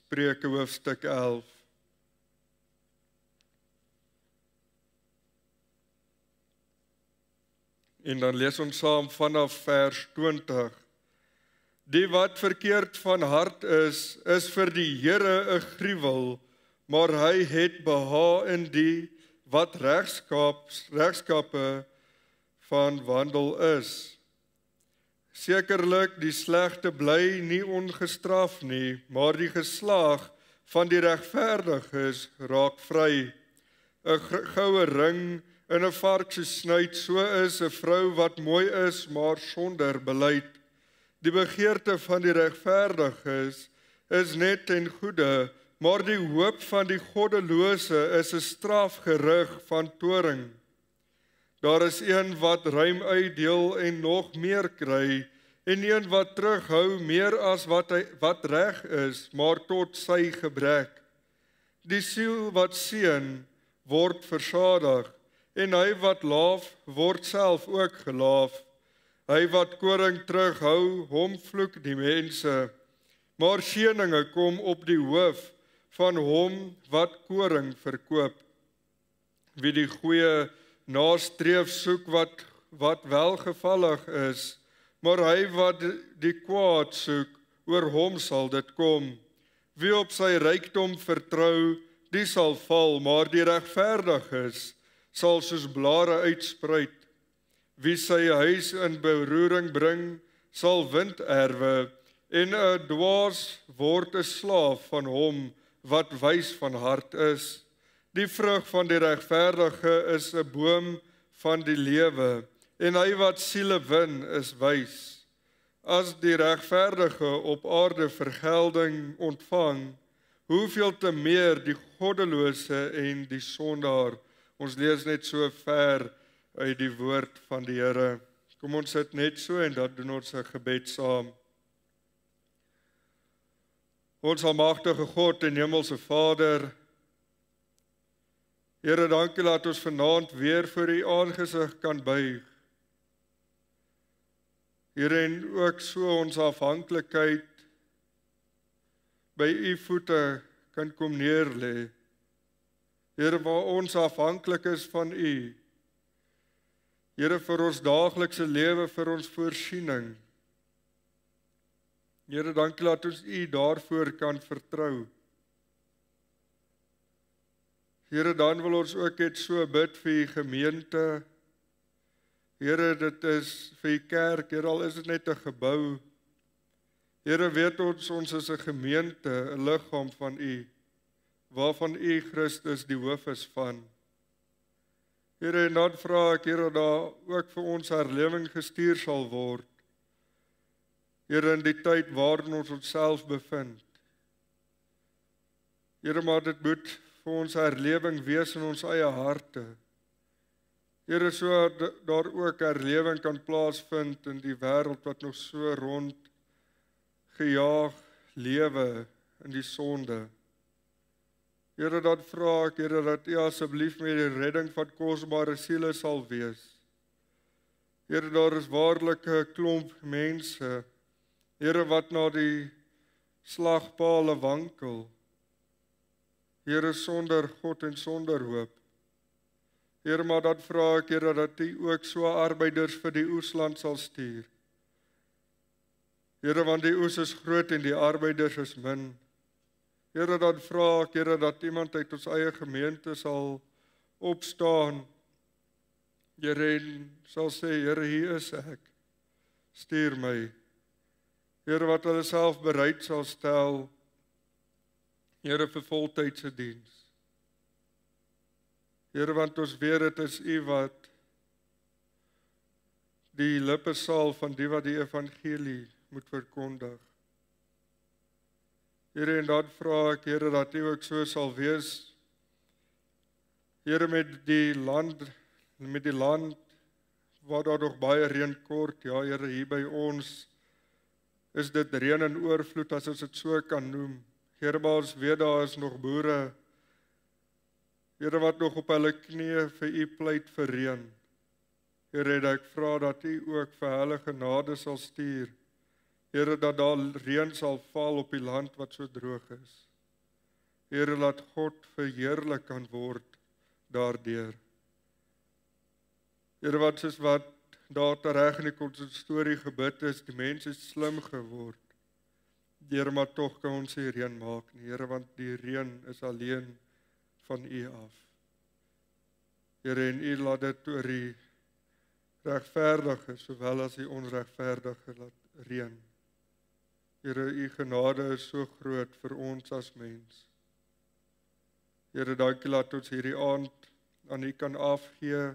Spreuke hoofstuk 11. En dan lees ons saam vanaf vers 20. Die wat verkeerd van hart is vir die Here 'n gruwel, maar hy het behaag in die wat regskappe van wandel is. Sekerlik die slegte bly nie ongestraf nie, maar die geslag van die regverdiges raak vry. 'n goue ring in 'n vark se snuit, so is 'n vrou wat mooi is, maar sonder beleid. Die begeerte van die regverdiges is net ten goeie, maar die hoop van die goddelose is 'n strafgerig van toring. Daar is een wat ruim uitdeel en nog meer kry, en een wat terughou meer as wat reg is, maar tot sy gebrek. Die siel wat seën, word versadig, en hy wat laaf, word self ook gelaaf. Hy wat koring terughou, hom vloek die mense, maar seëninge kom op die hoof van hom wat koring verkoop. Wie die goeie nastreef soek wat welgevallig is, maar hy wat die kwaad soek, oor hom sal dit kom. Wie op sy rykdom vertrou, die sal val, maar die regverdiges sal soos blare uitspruit. Wie sy huis in beroering bring, sal wind erwe, en 'n dwaas word 'n slaaf van hom wat wys van hart is. Die vrug van die regverdige is 'n boom van die lewe, en hy wat siele win is wys. As die regverdige op aarde vergelding ontvang, hoeveel te meer die goddelose en die sondaar. Ons lees net so ver uit die woord van die Here. Kom ons sit net so en dan doen ons 'n gebed saam. Ons almagtige God en hemelse Vader, Here, dankie dat ons vanaand weer voor U aangesig kan buig. Here, en ook so ons afhanklikheid by U voete kan kom neerlê. Here, waar ons afhanklik is van U. Here, vir ons daaglikse lewe, vir ons voorsiening. Here, dankie dat ons U daarvoor kan vertrou. Here, dan wil ons ook net so bid vir U gemeente. Here, dit is vir U kerk, Here, al is dit net 'n gebou. Here, weet ons is 'n gemeente, 'n liggaam van U, waarvan U Christus die hoof is van. Here, en dan vra ek, Here, dat ook vir ons herlewing gestuur sal word. Here, in die tyd waarin ons onsself bevind. Here, maar dit moet vir ons herlewing wees in ons eie harte. Here, so daar ook herlewing kan plaasvind in die wêreld wat nog so rond gejaag lewe in die sonde. Here, dat vra ek, Here, dat U asseblief met die redding van kosbare siele sal wees. Here, daar is waarlik 'n klomp mense, Here, wat na die slagpale wankel. Here, sonder God en sonder hoop. Here, maar dat vra ek, Here, dat U ook so arbeiders vir die oesland sal stuur. Here, want die oes is groot en die arbeiders is min. Here, dat vra ek, Here, dat iemand uit ons eie gemeente sal opstaan. Here, en sal sê, Here, hier is ek. Stuur my. Here, wat hulle self bereid sal stel, Here, vir voltydse diens. Here, want ons weet dit is U wat die lippe sal van die wat die evangelie moet verkondig. Here, en dan vra ek, Here, dat U ook so sal wees, Here, met die land waar daar nog baie reën kort. Ja, Here, hier by ons is dit reën in oorvloed, as ons dit so kan noem. Here, maar ons weet daar is nog boere, Here, wat nog op hulle knieë vir U pleit vir reën. Here, en ek vra dat U ook vir hulle genade sal stuur. Here, dat daar reën sal val op die land wat so droog is. Here, laat God verheerlik kan word daardeur. Here, wat soos wat daar tereg in die konsistorie gebid is, die mens is slim geword. Here, maar tog kan ons nie reën maak nie, Here, want die reën is alleen van U af. Here, en U laat dit oor die regverdige, sowel as die onregverdige laat reën. Here, U genade is so groot vir ons as mens. Here, dankie laat ons hierdie aand aan U kan afgee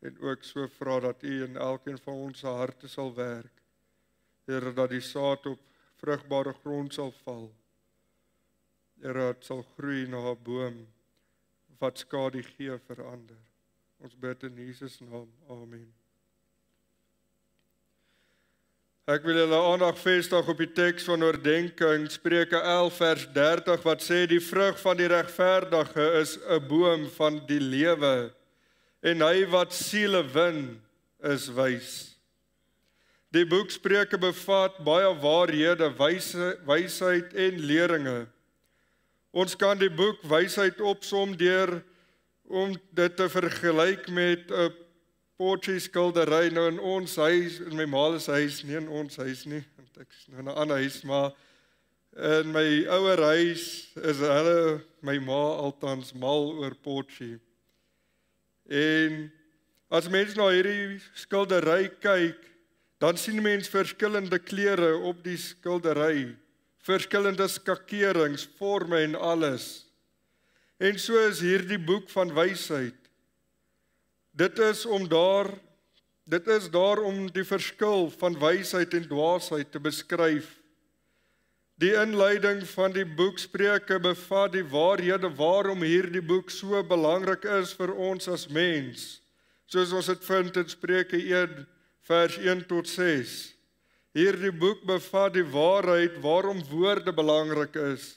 en ook so vra dat U in elkeen van ons harte sal werk. Here, dat die saad op vrugbare grond sal val. Here, het sal groei na 'n boom wat skadu gee verander. Ons bid in Jesus naam. Amen. Ek wil julle aandag vestig op die teks van oordenking, Spreuke 11 vers 30, wat sê die vrug van die regverdige is 'n boom van die lewe, en hy wat siele win is wys. Die boek Spreuke bevat baie waarhede, wysheid en leringe. Ons kan die boek wysheid opsom deur om dit te vergelyk met 'n potjie skildery. Nou in ons huis, in my ma se huis, nie in ons huis nie, want ek is nou in 'n ander huis, maar in my ouer huis is hulle, my ma altans mal oor potjie. En as mens na hierdie skildery kyk, dan sien mens verskillende kleure op die skildery, verskillende skakerings, forme en alles. En so is hierdie boek van wysheid. Dit is daar om die verskil van wysheid en dwaasheid te beskryf. Die inleiding van die boek Spreuke bevat die waarhede waarom hierdie boek so belangrik is vir ons as mens, soos ons dit vind in Spreuke 1 vers 1 tot 6. Hierdie boek bevat die waarheid waarom woorde belangrik is.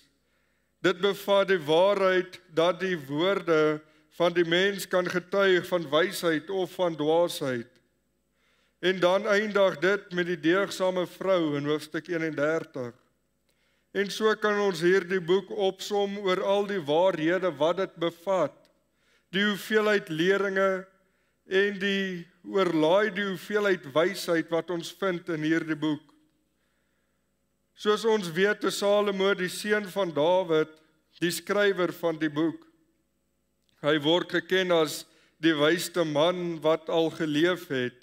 Dit bevat die waarheid dat die woorde van die mens kan getuig van wysheid of van dwaasheid. En dan eindig dit met die deegsame vrou in hoofstuk 31. En so kan ons hierdie boek opsom oor al die waarhede wat dit bevat, die hoeveelheid leringe en die hoeveelheid wysheid wat ons vind in hierdie boek. Soos ons weet, is Salomo die seun van Dawid, die skrywer van die boek. Hy word geken as die wysste man wat al geleef het.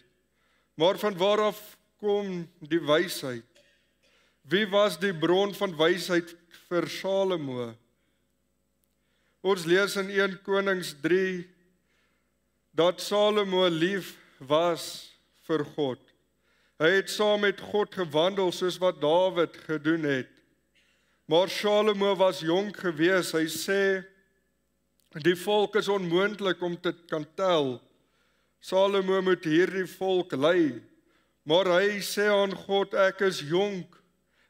Maar van waar af kom die wysheid? Wie was die bron van wysheid vir Salomo? Ons lees in 1 Konings 3 dat Salomo lief was vir God. Hy het saam met God gewandel soos wat Dawid gedoen het. Maar Salomo was jonk gewees. Hy sê, die volk is onmoontlik om te kan tel. Salomo moet hierdie volk lei. Maar hy sê aan God, ek is jonk.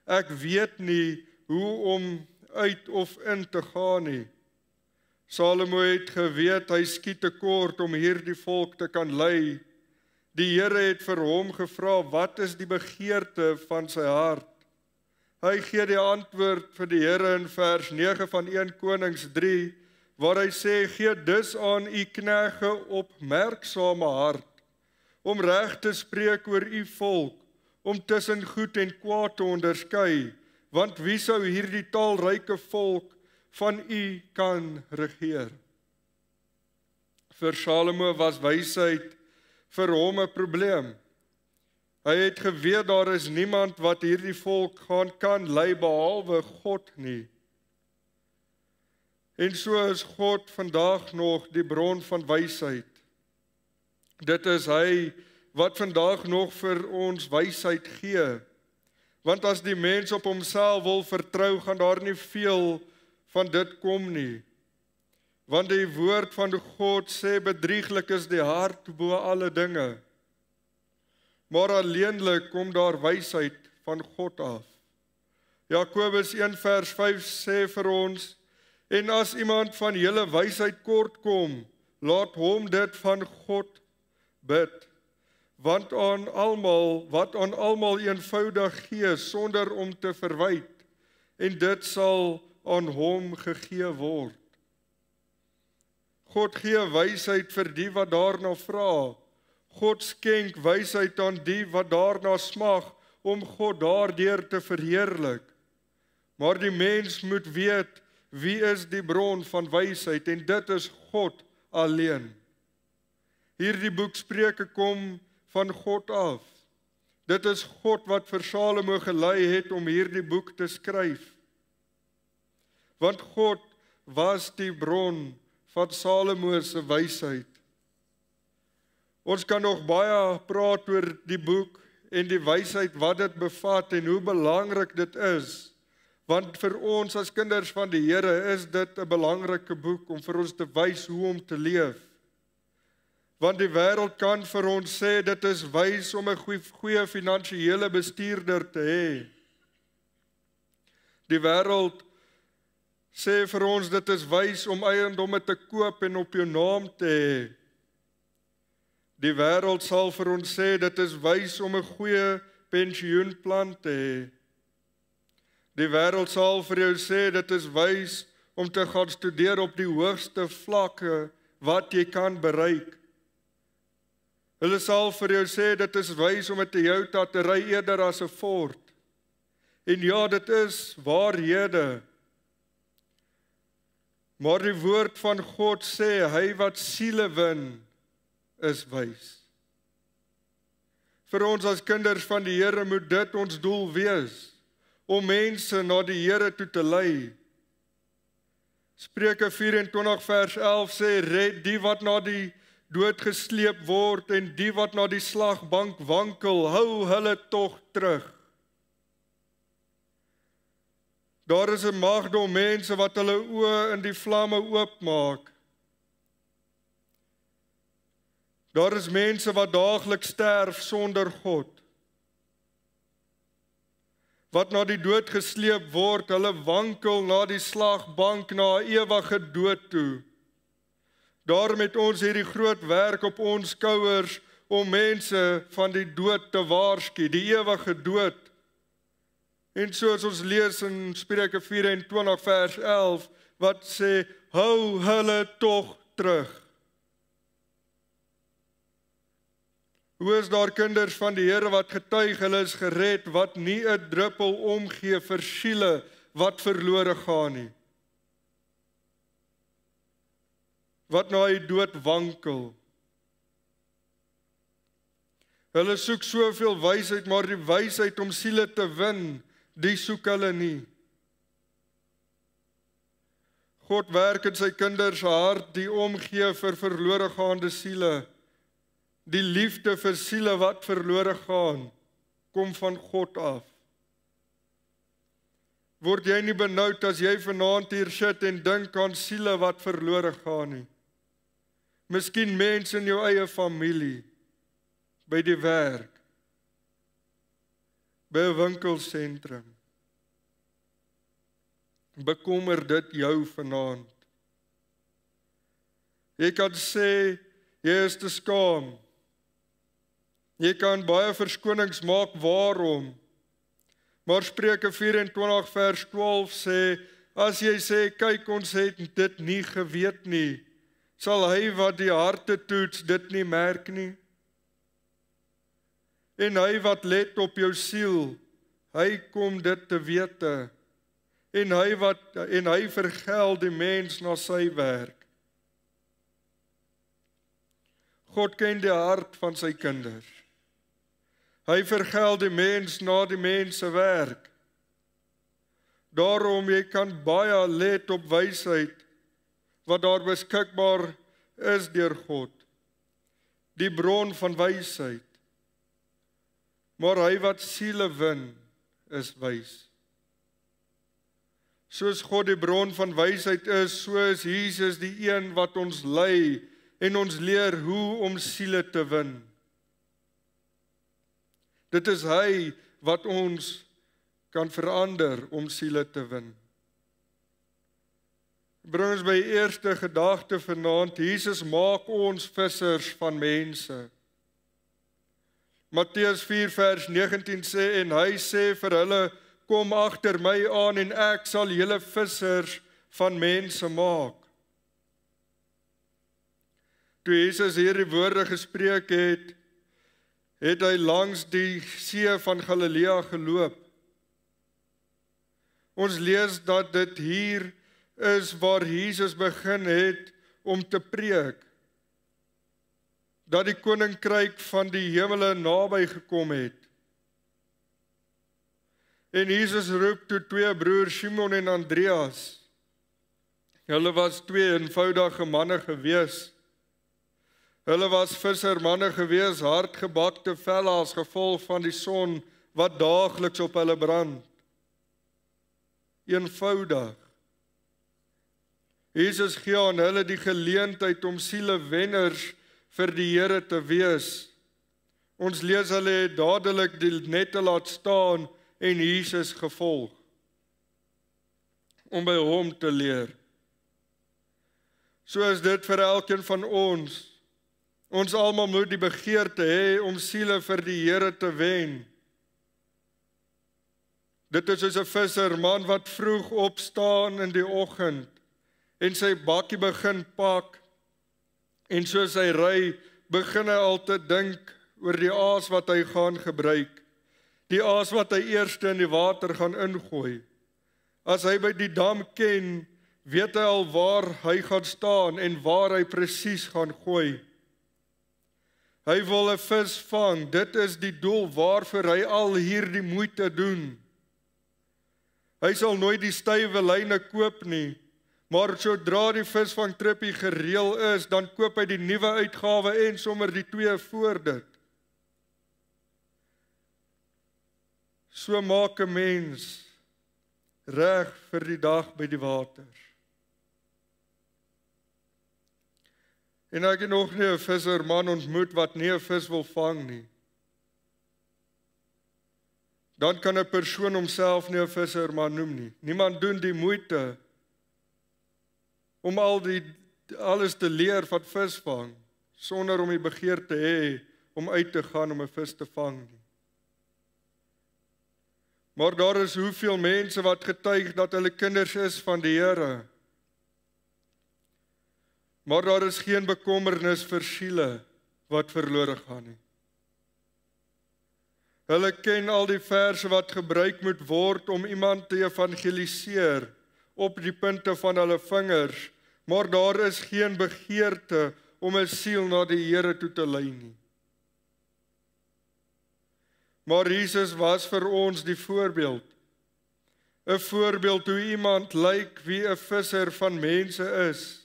Ek weet nie hoe om uit of in te gaan nie. Salomo het geweet, hy skiet tekort om hierdie volk te kan lei. Die Here het vir hom gevra, wat is die begeerte van sy hart? Hy gee die antwoord vir die Here in vers 9 van 1 Konings 3, waar hy sê, gee dus aan u knegge opmerksame hart, om reg te spreek oor u volk, om tussen goed en kwaad te onderskei, want wie sou hierdie taalryke volk van u kan regeer? Vir Salomo was wysheid vir hom 'n probleem. Hy het geweet daar is niemand wat hierdie volk kan lei behalwe God nie. En so is God vandag nog die bron van wysheid. Dit is hy wat vandag nog vir ons wysheid gee. Want as die mens op homself wil vertrou, gaan daar nie veel van dit kom nie. Want die woord van God sê, bedrieglik is die hart bo alle dinge. Maar alleenlik kom daar wysheid van God af. Jakobus 1 vers 5 sê vir ons, en as iemand van julle wysheid kort kom, laat hom dit van God bid. Want wat aan almal eenvoudig gee, sonder om te verwyd, en dit sal aan hom gegee word. God gee wysheid vir die wat daarna vra. God skenk wysheid aan die wat daarna smag om God daardeur te verheerlik. Maar die mens moet weet, wie is die bron van wysheid, en dit is God alleen. Hierdie boek Spreuke kom van God af. Dit is God wat vir Salomo gelei het om hierdie boek te skryf. Want God was die bron van Salomo se wysheid. Ons kan nog baie praat oor die boek en die wysheid wat dit bevat en hoe belangrik dit is. Want vir ons as kinders van die Here is dit 'n belangrike boek om vir ons te wys hoe om te leef. Want die wêreld kan vir ons sê dit is wys om 'n goeie finansiële bestuurder te hê. Die wêreld sê vir ons dit is wys om eiendomme te koop en op jou naam te hê. Die wêreld sal vir ons sê dit is wys om 'n goeie pensioenplan te hê. Die wêreld sal vir jou sê dit is wys om te gaan studeer op die hoogste vlakke wat jy kan bereik. Hulle sal vir jou sê dit is wys om 'n Toyota te ry eerder as 'n Ford. En ja, dit is waarhede. Maar die woord van God sê, hy wat siele wen, is wys. Vir ons as kinders van die Here moet dit ons doel wees, om mense na die Here toe te lei. Spreuke 24 vers 11 sê, red die wat na die dood gesleep word en die wat na die slagbank wankel, hou hulle tog terug. Daar is 'n magdom mense wat hulle oë in die vlamme oopmaak. Daar is mense wat daagliks sterf sonder God. Wat na die dood gesleep word, hulle wankel na die slagbank, na 'n ewige dood toe. Daarom het ons hierdie groot werk op ons skouers om mense van die dood te waarsku, die ewige dood. En soos ons lees in Spreuke 24 vers 11, wat sê, hou hulle tog terug. Hoe is daar kinders van die Here wat getuig, hulle is gered, wat nie 'n druppel omgee vir siele wat verlore gaan nie. Wat na die dood wankel. Hulle soek soveel wysheid, maar die wysheid om siele te wen, die soek hulle nie. God werk in sy kinders se hart, die omgee vir verlore gaande siele. Die liefde vir siele wat verlore gaan, kom van God af. Word jy nie benoud as jy vanaand hier sit en dink aan siele wat verlore gaan nie? Miskien mense in jou eie familie, by die werk, by 'n winkelsentrum. Bekommer dit jou vanaand? Jy kan sê, jy is te skaam. Jy kan baie verskonings maak waarom. Maar Spreuke 24 vers 12 sê, as jy sê, kyk ons het dit nie geweet nie, sal hy wat die harte toets dit nie merk nie. En hy wat let op jou siel, hy kom dit te wete. En hy vergeld die mens na sy werk. God ken die hart van sy kinders. Hy vergeld die mens na die mens se werk. Daarom jy kan baie let op wysheid wat daar beskikbaar is deur God. Die bron van wysheid. Maar hy wat siele wen, is wys. Soos God die bron van wysheid is, so is Jesus die een wat ons lei en ons leer hoe om siele te wen. Dit is hy wat ons kan verander om siele te wen. Bring ons by die eerste gedagte vanaand, Jesus maak ons vissers van mense. Matteus 4 vers 19 sê, en hy sê vir hulle, kom agter my aan en ek sal julle vissers van mense maak. Toe Jesus hierdie woorde gespreek het, het hy langs die see van Galilea geloop. Ons lees dat dit hier is waar Jesus begin het om te preek, dat die koninkryk van die hemele naby gekom het. En Jesus roep toe twee broers, Simon en Andreas. Hulle was twee eenvoudige manne gewees. Hulle was vissermanne gewees, hardgebakte velle as gevolg van die son wat daagliks op hulle brand. Eenvoudig. Jesus gee aan hulle die geleentheid om sielewenners vir die Here te wees. Ons lees hulle het dadelik die nette laat staan en Jesus gevolg om by hom te leer. So is dit vir elkeen van ons. Ons almal moet die begeerte hê om siele vir die Here te wen. Dit is soos 'n visserman wat vroeg opstaan in die oggend en sy bakkie begin pak en soos hy ry, begin hy al te dink oor die aas wat hy gaan gebruik. Die aas wat hy eers in die water gaan ingooi. As hy by die dam ken, weet hy al waar hy gaan staan en waar hy presies gaan gooi. Hy wil 'n vis vang, dit is die doel waarvoor hy al hierdie moeite doen. Hy sal nooit die stywe lyne koop nie, maar sodra die visvangtrippie gereël is, dan koop hy die nuwe uitgawe en sommer die twee voor dit. So maak 'n mens reg vir die dag by die water. En ek het nog nie 'n visserman ontmoet wat nie 'n vis wil vang nie. Dan kan 'n persoon homself nie 'n visserman noem nie. Niemand doen die moeite om alles te leer van visvang, sonder om die begeerte te hê om uit te gaan om 'n vis te vang nie. Maar daar is hoeveel mense wat getuig dat hulle kinders is van die Here. Maar daar is geen bekommernis vir siele wat verlore gaan nie. Hulle ken al die verse wat gebruik moet word om iemand te evangeliseer op die punte van hulle vingers, maar daar is geen begeerte om 'n siel na die Here toe te lei nie. Maar Jesus was vir ons die voorbeeld. 'n Voorbeeld hoe iemand lyk wie 'n visser van mense is.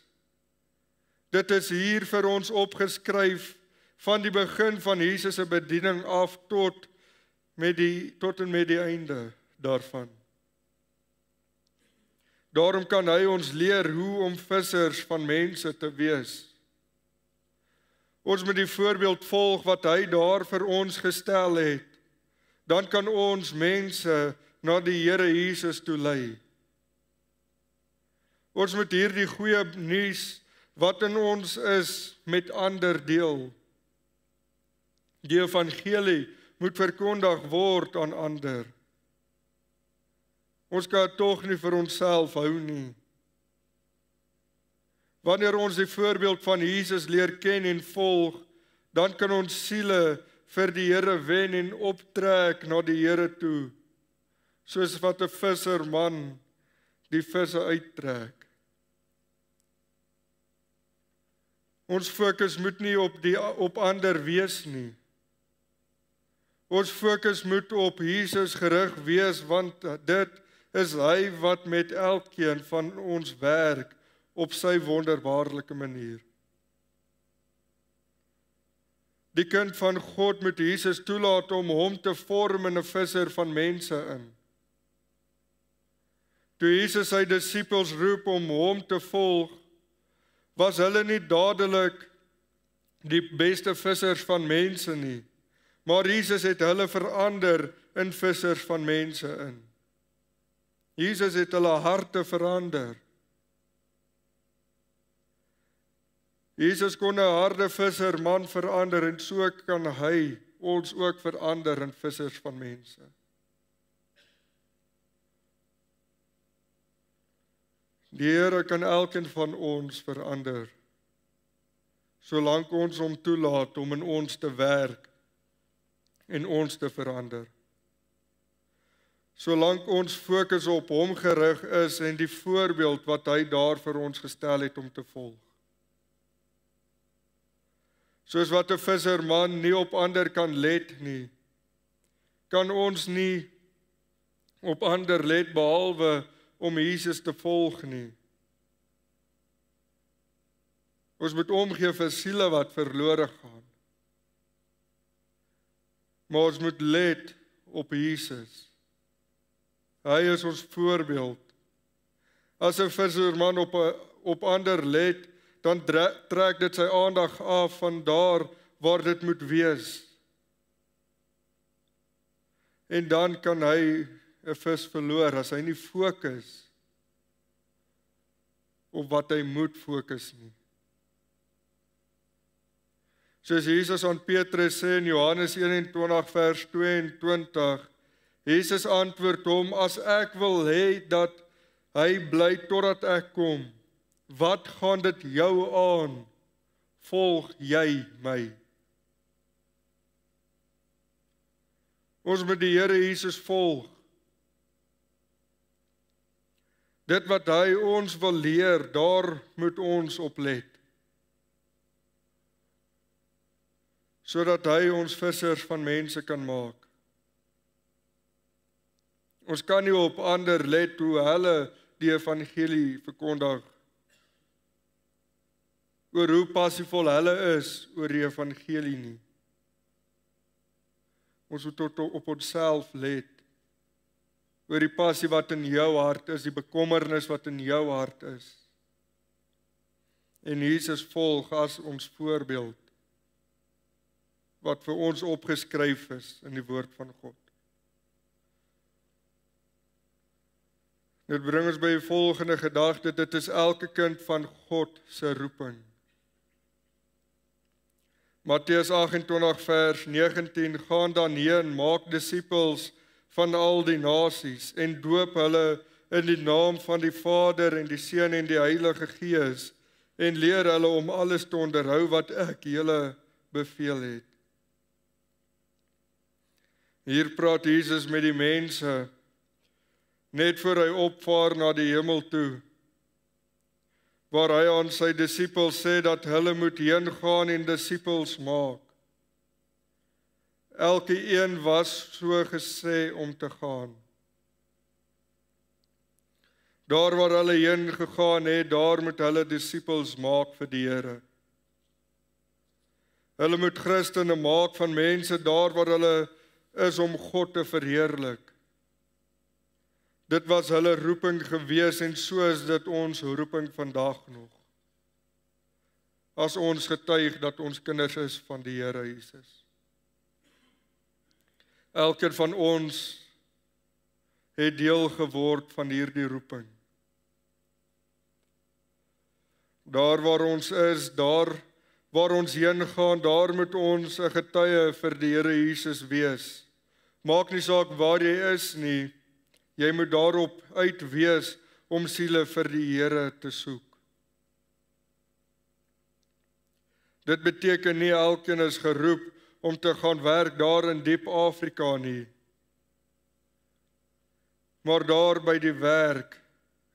Dit is hier vir ons opgeskryf van die begin van Jesus se bediening af tot en met die einde daarvan. Daarom kan hy ons leer hoe om vissers van mense te wees. Ons moet die voorbeeld volg wat hy daar vir ons gestel het. Dan kan ons mense na die Here Jesus toe lei. Ons moet hierdie goeie nuus wat in ons is met ander deel. Die evangelie moet verkondig word aan ander. Ons kan dit tog nie vir onsself hou nie. Wanneer ons die voorbeeld van Jesus leer ken en volg, dan kan ons siele vir die Here wen en optrek na die Here toe, soos wat 'n visserman die visse uittrek. Ons fokus moet nie op ander wees nie. Ons fokus moet op Jesus gerig wees, want dit is hy wat met elkeen van ons werk op sy wonderbaarlike manier. Die kind van God moet Jesus toelaat om hom te vorm in 'n visser van mense in. Toe Jesus sy disippels roep om hom te volg, was hulle nie dadelik die beste vissers van mense nie, maar Jesus het hulle verander in vissers van mense in. Jesus het hulle harte verander. Jesus kon 'n harde visserman verander en so kan hy ons ook verander in vissers van mense. Die Here kan elkeen van ons verander, solank ons hom toelaat om in ons te werk en ons te verander. Solank ons fokus op hom gerig is en die voorbeeld wat hy daar vir ons gestel het om te volg. Soos wat 'n visserman nie op ander kan let nie, kan ons nie op ander let behalwe om Jesus te volg nie. Ons moet omgee vir siele wat verlore gaan. Maar ons moet let op Jesus. Hy is ons voorbeeld. As 'n visserman op ander let, dan trek dit sy aandag af van daar waar dit moet wees. En dan kan hy 'n vis verloor as hy nie fokus op wat hy moet fokus nie. Soos Jesus aan Petrus sê in Johannes 21 vers 22, Jesus antwoord hom, as ek wil hê dat hy bly totdat ek kom, wat gaan dit jou aan? Volg jy my? Ons moet die Here Jesus volg. Dit wat hy ons wil leer, daar moet ons op let. Sodat hy ons vissers van mense kan maak. Ons kan nie op ander let hoe hulle die evangelie verkondig, oor hoe passievol hulle is oor die evangelie nie. Ons moet op onsself let, oor die passie wat in jou hart is, die bekommernis wat in jou hart is. En Jesus volg as ons voorbeeld, wat vir ons opgeskryf is in die woord van God. Dit bring ons by die volgende gedagte, dit is elke kind van God se roeping. Matteus 28 vers 19, gaan dan heen, maak disippels van al die nasies en doop hulle in die naam van die Vader en die Seun en die Heilige Gees en leer hulle om alles te onderhou wat ek julle beveel het. Hier praat Jesus met die mense net voor hy opvaar na die hemel toe, waar hy aan sy disippels sê dat hulle moet heen gaan en disippels maak. Elke een was so gesê om te gaan. Daar waar hulle heen gegaan het, daar moet hulle disippels maak vir die Here. Hulle moet Christene maak van mense daar waar hulle is om God te verheerlik. Dit was hulle roeping gewees en so is dit ons roeping vandag nog. As ons getuig dat ons kinders is van die Here Jesus. Elkeen van ons het deel geword van hierdie roeping. Daar waar ons is, daar waar ons heen gaan, daar moet ons 'n getuie vir die Here Jesus wees. Maak nie saak waar jy is nie, jy moet daarop uit wees om siele vir die Here te soek. Dit beteken nie elkeen is geroep om te gaan werk daar in diep Afrika nie. Maar daar by die werk,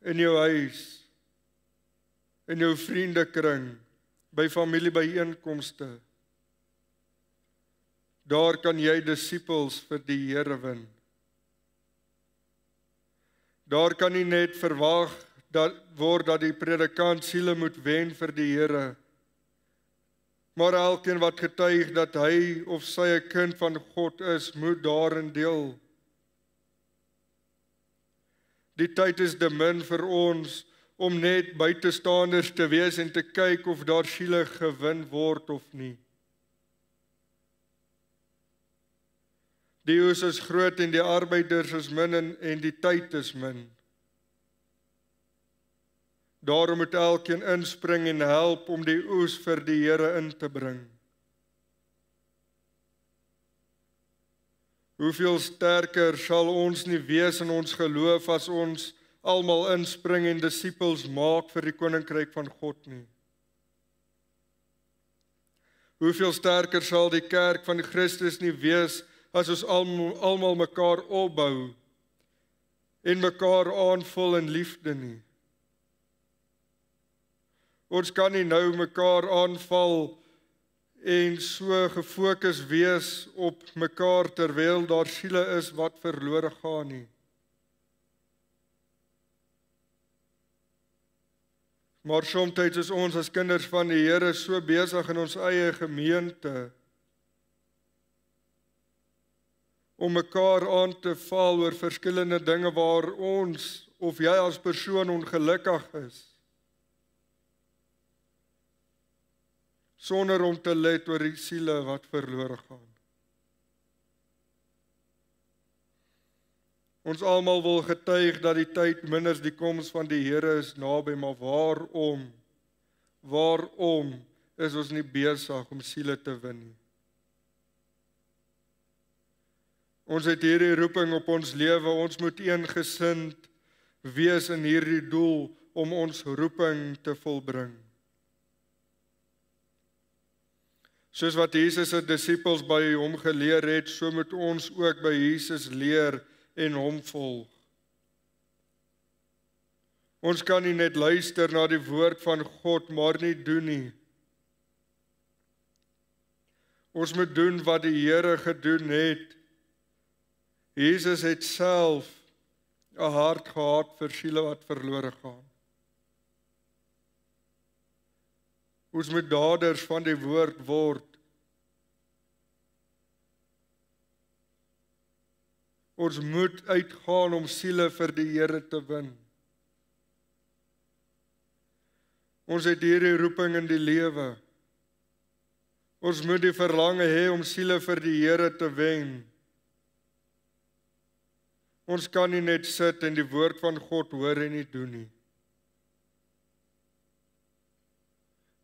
in jou huis, in jou vriendekring, by familiebyeenkomste, daar kan jy disippels vir die Here win. Daar kan nie net verwag word dat die predikant siele moet wen vir die Here, maar elkeen wat getuig dat hy of sy 'n kind van God is, moet daarin deel. Die tyd is te min vir ons om net buitestanders te wees en te kyk of daar siele gewin word of nie. Die oes is groot en die arbeiders is min en die tyd is min. Daarom moet elkeen inspring en help om die oes vir die Here in te bring. Hoeveel sterker sal ons nie wees in ons geloof as ons almal inspring en disippels maak vir die koninkryk van God nie. Hoeveel sterker sal die kerk van Christus nie wees as ons almal mekaar opbou en mekaar aanvul in liefde nie. Ons kan nie nou mekaar aanval en so gefokus wees op mekaar terwyl daar siele is wat verlore gaan nie. Maar soms is ons as kinders van die Here so besig in ons eie gemeente om mekaar aan te val oor verskillende dinge waar ons of jy as persoon ongelukkig is, sonder om te let oor die siele wat verlore gaan. Ons almal wil getuig dat die tyd minders die koms van die Here is naby, maar waarom is ons nie besig om siele te wen nie? Ons het hierdie roeping op ons lewe, ons moet eengesind wees in hierdie doel om ons roeping te volbring. Soos wat Jesus se disippels by hom geleer het, so moet ons ook by Jesus leer en hom volg. Ons kan nie net luister na die woord van God, maar nie doen nie. Ons moet doen wat die Here gedoen het. Jesus het self 'n hart gehad vir siele wat verlore gaan. Ons moet daders van die woord word. Ons moet uitgaan om siele vir die Here te win. Ons het hierdie roeping in die lewe. Ons moet die verlange hê om siele vir die Here te wen. Ons kan nie net sit en die woord van God hoor en nie doen nie.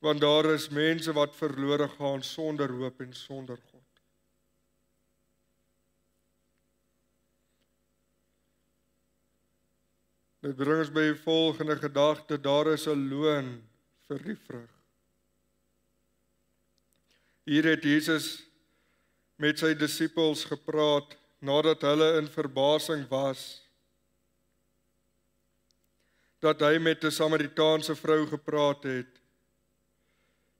Want daar is mense wat verlore gaan sonder hoop en sonder God. Dit bring ons by die volgende gedagte, daar is 'n loon vir die vrug. Hier het Jesus met sy disippels gepraat, nadat hulle in verbasing was, dat hy met 'n Samaritaanse vrou gepraat het.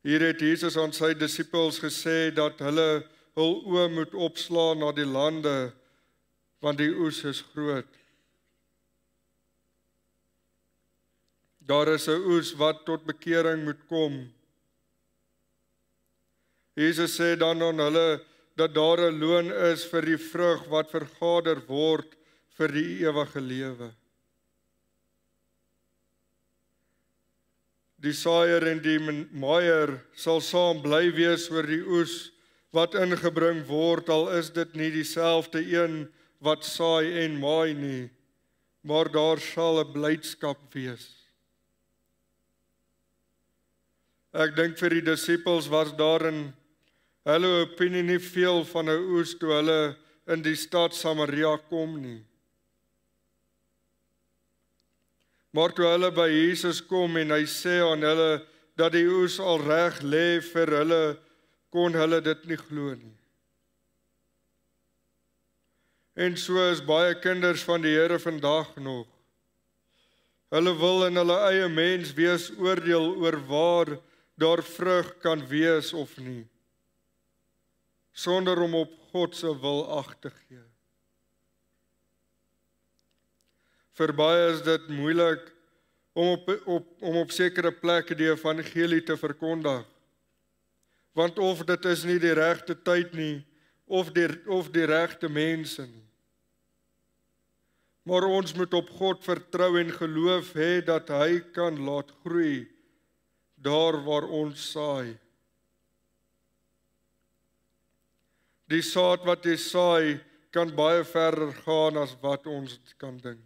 Hier het Jesus aan sy disippels gesê dat hulle hul oë moet opslaan na die lande, want die oes is groot. Daar is 'n oes wat tot bekering moet kom. Jesus sê dan aan hulle dat daar 'n loon is vir die vrug wat vergader word vir die ewige lewe. Die saaier en die maaier sal saam bly wees oor die oes wat ingebring word, al is dit nie dieselfde een wat saai en maai nie, maar daar sal 'n blydskap wees. Ek dink vir die disippels was daar in hulle opinie nie veel van 'n oes toe hulle in die stad Samaria kom nie. Maar toe hulle by Jesus kom en hy sê aan hulle dat die oes al reg lê vir hulle, kon hulle dit nie glo nie. En so is baie kinders van die Here vandag nog. Hulle wil in hulle eie mens wees oordeel oor waar daar vrug kan wees of nie, sonder om op God se wil ag te gee. Vir baie is dit moeilik om op sekere plekke die evangelie te verkondig, want of dit is nie die regte tyd nie, of die regte mense nie. Maar ons moet op God vertrou en geloof hê dat hy kan laat groei daar waar ons saai. Die saad wat jy saai kan baie verder gaan as wat ons kan dink.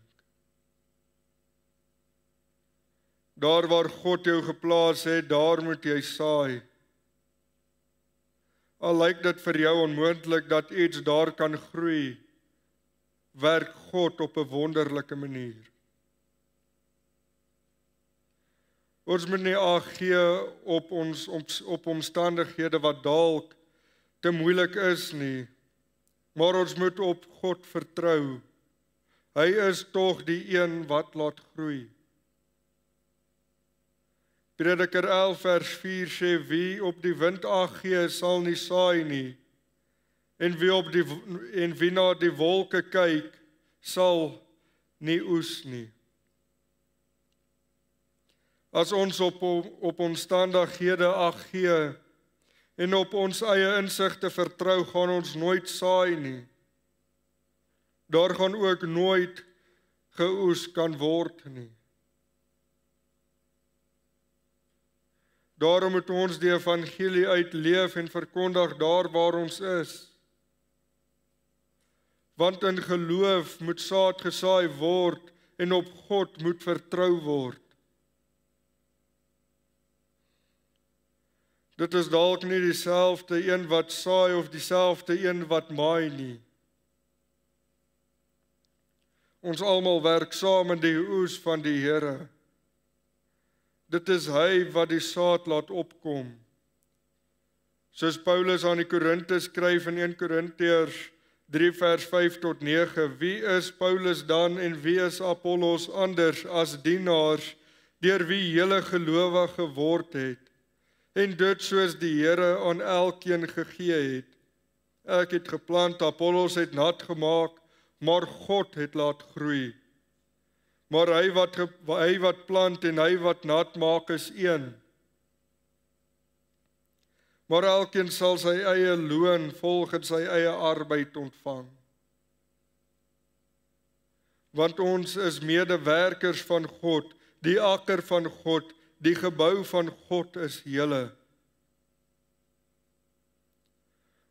Daar waar God jou geplaas het, daar moet jy saai. Al lyk dit vir jou onmoontlik dat iets daar kan groei, werk God op 'n wonderlike manier. Ons moet nie ag gee op omstandighede wat dalk te moeilik is nie, maar ons moet op God vertrou. Hy is tog die een wat laat groei. Prediker 11 vers 4 sê, wie op die wind ag gee, sal nie saai nie, en wie na die wolke kyk, sal nie oes nie. As ons op omstandighede ag gee en op ons eie insigte vertrou, gaan ons nooit saai nie. Daar gaan ook nooit geoes kan word nie. Daarom moet ons die evangelie uitleef en verkondig daar waar ons is. Want in geloof moet saad gesaai word en op God moet vertrou word. Dit is dalk nie dieselfde een wat saai of dieselfde een wat maai nie. Ons almal werk saam in die oes van die Here. Dit is hy wat die saad laat opkom. Soos Paulus aan die Korinte skryf in 1 Korintiërs 3 vers 5 tot 9, wie is Paulus dan en wie is Apollos anders as dienaars, deur wie julle gelowig geword het, en dit soos die Here aan elkeen gegee het. Ek het geplant, Apollos het nat gemaak, maar God het laat groei. Maar hy wat plant en hy wat nat maak is een. Maar elkeen sal sy eie loon volgens sy eie arbeid ontvang. Want ons is medewerkers van God, die akker van God, die gebou van God is julle.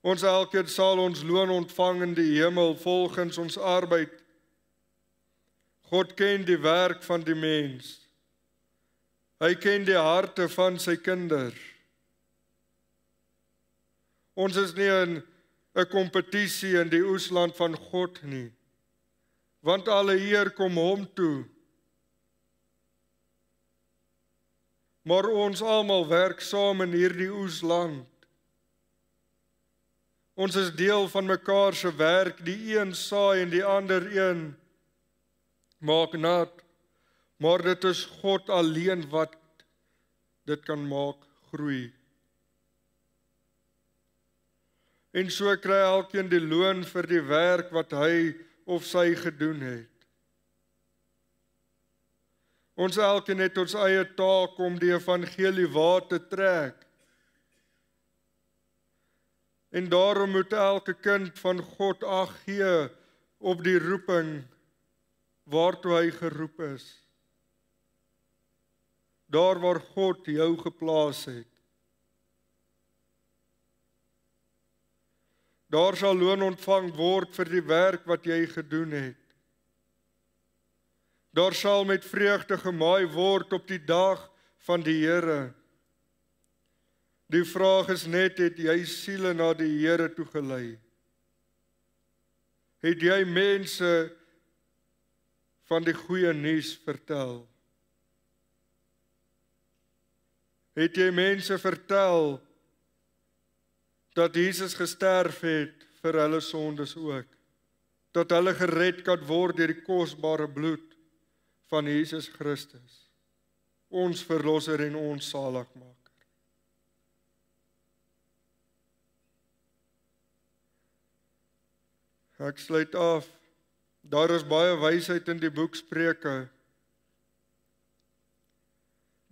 Ons elkeen sal ons loon ontvang in die hemel volgens ons arbeid. God ken die werk van die mens. Hy ken die harte van sy kinders. Ons is nie in 'n kompetisie in die oesland van God nie, want alle eer kom hom toe. Maar ons almal werk saam in hierdie oesland. Ons is deel van mekaar se werk, die een saai en die ander een maak nat, maar dit is God alleen wat dit kan maak groei. En so kry elkeen die loon vir die werk wat hy of sy gedoen het. Ons elkeen het ons eie taak om die evangelie waar te trek. En daarom moet elke kind van God ag gee op die roeping waartoe hy geroep is. Daar waar God jou geplaas het. Daar sal loon ontvang word vir die werk wat jy gedoen het. Daar sal met vreugde gemaai word op die dag van die Here. Die vraag is net, het jy siele na die Here toe gelei? Het jy mense van die goeie nuus vertel? Het jy mense vertel dat Jesus gesterf het vir hulle sondes ook? Dat hulle gered kan word deur die kosbare bloed van Jesus Christus, ons verlosser en ons saligmaker. Ek sluit af. Daar is baie wysheid in die boek Spreuke.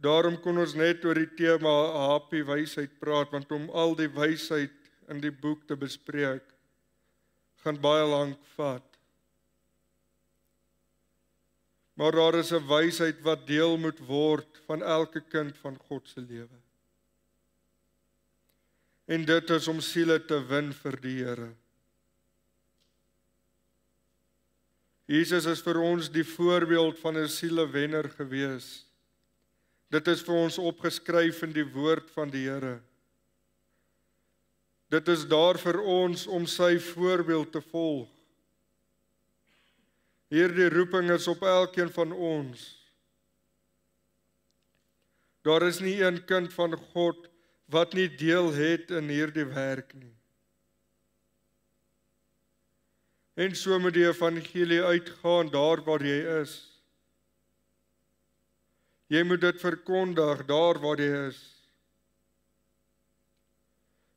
Daarom kon ons net oor die tema happy wysheid praat, want om al die wysheid in die boek te bespreek, gaan baie lank vat. Maar daar is 'n wysheid wat deel moet word van elke kind van God se lewe. En dit is om siele te win vir die Here. Jesus is vir ons die voorbeeld van 'n sielewenner gewees. Dit is vir ons opgeskryf in die woord van die Here. Dit is daar vir ons om sy voorbeeld te volg. Hierdie roeping is op elkeen van ons. Daar is nie een kind van God wat nie deel het in hierdie werk nie. En so moet die evangelie uitgaan daar waar jy is. Jy moet dit verkondig daar waar jy is.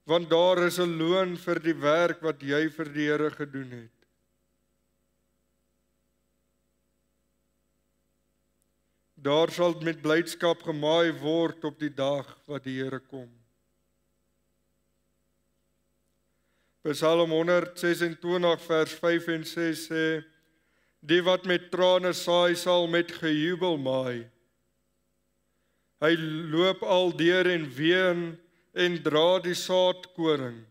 Want daar is 'n loon vir die werk wat jy vir die Here gedoen het. Daar sal met blydskap gemaai word op die dag wat die Here kom. Psalm 126 vers 5 en 6 sê, die wat met trane saai sal met gejubel maai. Hy loop al deur en ween en dra die saadkoring.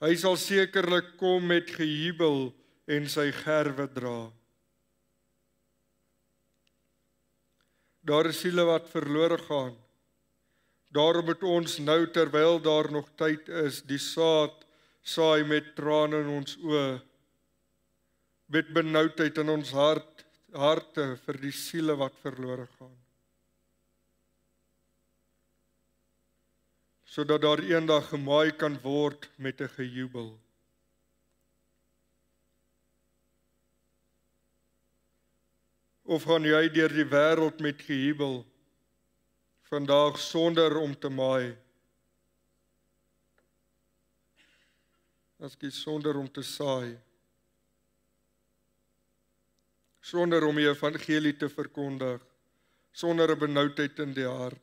Hy sal sekerlik kom met gejubel en sy gerwe dra. Daar is siele wat verlore gaan. Daarom moet ons nou, terwyl daar nog tyd is, die saad saai met trane in ons oë, met benoudheid in ons harte vir die siele wat verlore gaan. Sodat daar eendag gemaai kan word met 'n gejubel. Of gaan jy deur die wêreld met gejubel, vandag sonder om te maai? Aski sonder om te saai. Sonder om die evangelie te verkondig, sonder 'n benoudheid in die hart,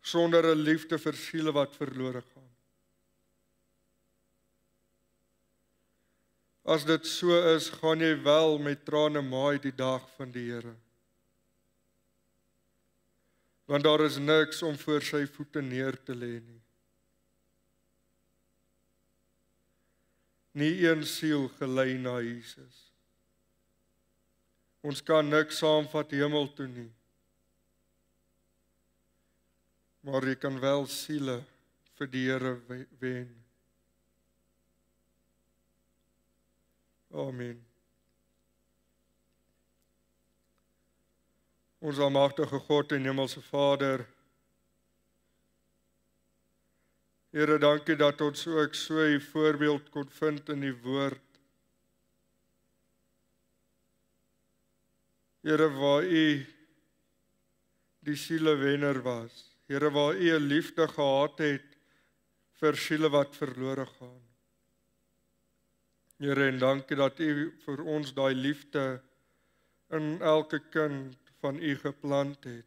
sonder 'n liefde vir siele wat verlore gaan. As dit so is, gaan jy wel met trane maai die dag van die Here. Want daar is niks om voor sy voete neer te lê nie. Nie een siel gelei na Jesus. Ons kan niks saamvat hemel toe nie. Maar jy kan wel siele vir die Here wen. Amen. Ons almagtige God en hemelse Vader, Here, dankie dat ons ook so 'n voorbeeld kon vind in die woord. Here, waar U die sielewenner was. Here, waar U 'n liefde gehad het vir siele wat verlore gaan. Here, en dankie dat U vir ons daai liefde in elke kind van U geplant het.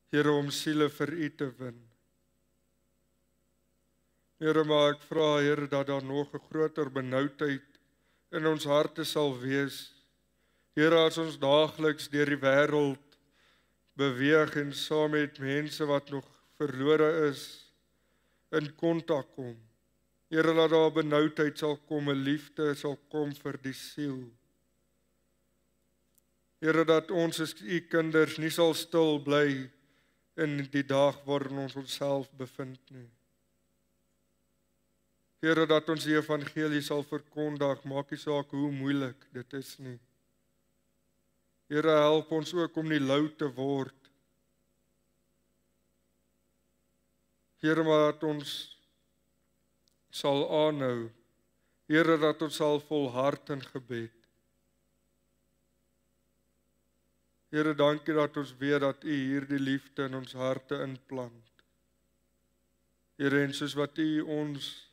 Here, om siele vir U te win. Here, maar ek vra, Here, dat daar nog 'n groter benoudheid in ons harte sal wees. Here, as ons daagliks deur die wêreld beweeg en saam met mense wat nog verlore is, in kontak kom. Here, laat daar benoudheid sal kom, 'n liefde sal kom vir die siel. Here, dat ons as U kinders nie sal stil bly in die dag waarin ons onsself bevind nie. Here, dat ons die evangelie sal verkondig, maak nie saak hoe moeilik dit is nie. Here, help ons ook om nie lou te word. Here, maar dat ons sal aanhou. Here, dat ons sal volhard in gebed. Here, dankie dat ons weet dat U hierdie liefde in ons harte inplant. Here, en soos wat U ons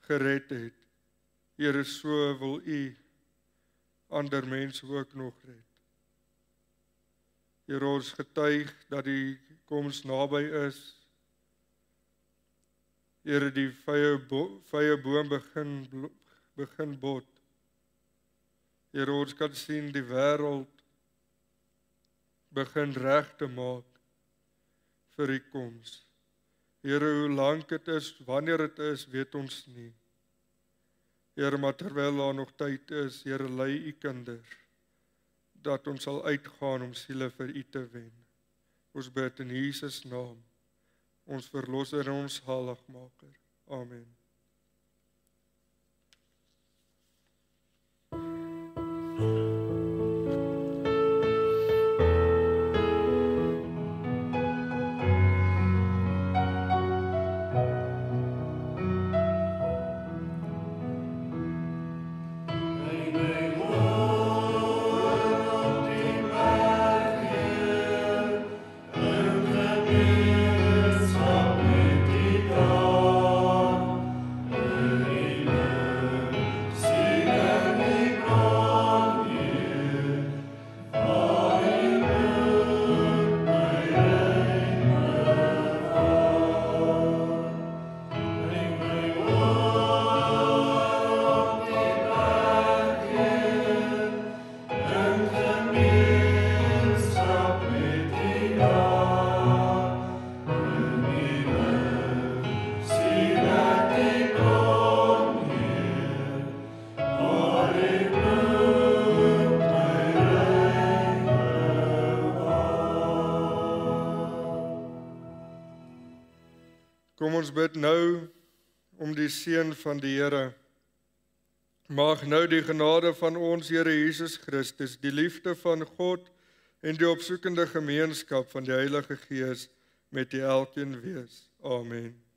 gered het, Here, so wil U ander mense ook nog red. Here, ons getuig dat die koms naby is. Here, die vye boom begin bot. Here, ons kan sien die wêreld begin reg te maak vir U koms. Here, hoe lank dit is, wanneer dit is, weet ons nie. Here, maar terwyl daar nog tyd is, Here, lei U kinders, dat ons sal uitgaan om siele vir U te wen. Ons bid in Jesus naam, ons verlosser en ons heiligmaker. Amen. Kom ons bid nou om die seën van die Here. Mag nou die genade van ons Here Jesus Christus, die liefde van God en die opsoekende gemeenskap van die Heilige Gees met elkeen wees. Amen.